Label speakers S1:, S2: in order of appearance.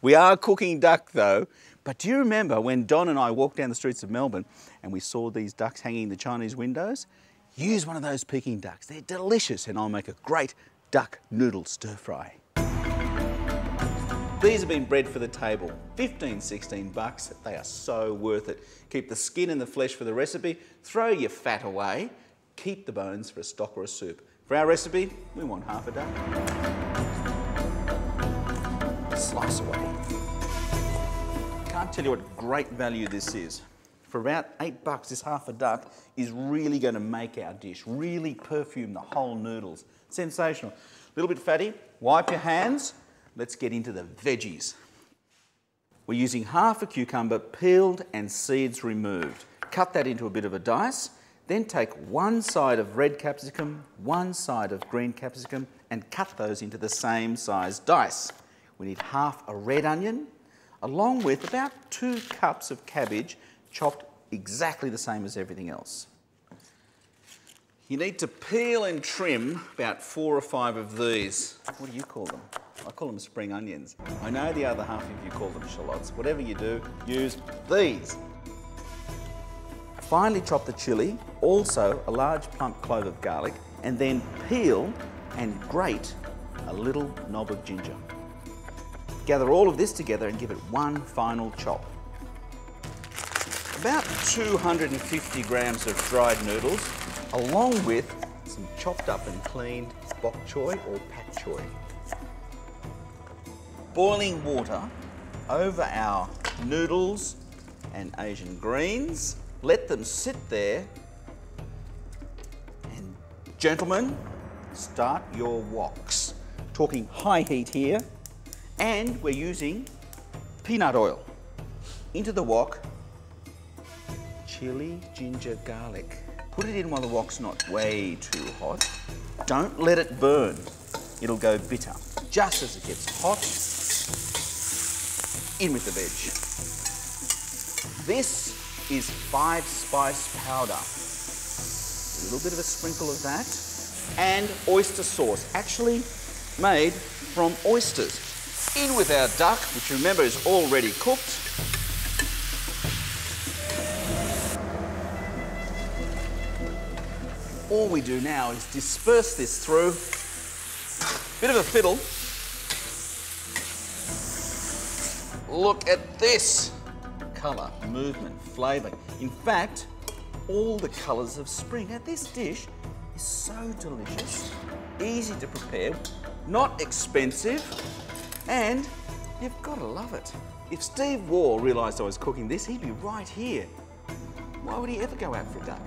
S1: We are cooking duck though, but do you remember when Don and I walked down the streets of Melbourne and we saw these ducks hanging in the Chinese windows? Use one of those Peking ducks. They're delicious and I'll make a great duck noodle stir fry. These have been bred for the table. 15, 16 bucks. They are so worth it. Keep the skin and the flesh for the recipe. Throw your fat away. Keep the bones for a stock or a soup. For our recipe, we want half a duck. Slice away. Can't tell you what great value this is. For about 8 bucks, this half a duck is really going to make our dish. Really perfume the whole noodles. Sensational. A little bit fatty. Wipe your hands. Let's get into the veggies. We're using half a cucumber, peeled and seeds removed. Cut that into a bit of a dice. Then take one side of red capsicum, one side of green capsicum, and cut those into the same size dice. We need half a red onion, along with about 2 cups of cabbage, chopped exactly the same as everything else. You need to peel and trim about 4 or 5 of these. What do you call them? I call them spring onions. I know the other half of you call them shallots. Whatever you do, use these. Finely chop the chilli, also a large plump clove of garlic, and then peel and grate a little knob of ginger. Gather all of this together and give it one final chop. About 250 grams of dried noodles, along with some chopped up and cleaned bok choy or pat choy. Boiling water over our noodles and Asian greens. Let them sit there. And gentlemen, start your woks. Talking high heat here. And we're using peanut oil. Into the wok, chili, ginger, garlic. Put it in while the wok's not way too hot. Don't let it burn. It'll go bitter. Just as it gets hot, in with the veg. This is 5-spice powder. A little bit of a sprinkle of that. And oyster sauce, actually made from oysters. In with our duck, which remember is already cooked. All we do now is disperse this through. Bit of a fiddle. Look at this. Colour, movement, flavour. In fact, all the colours of spring. Now this dish is so delicious, easy to prepare, not expensive, and you've got to love it. If Steve Waugh realised I was cooking this, he'd be right here. Why would he ever go out for a duck?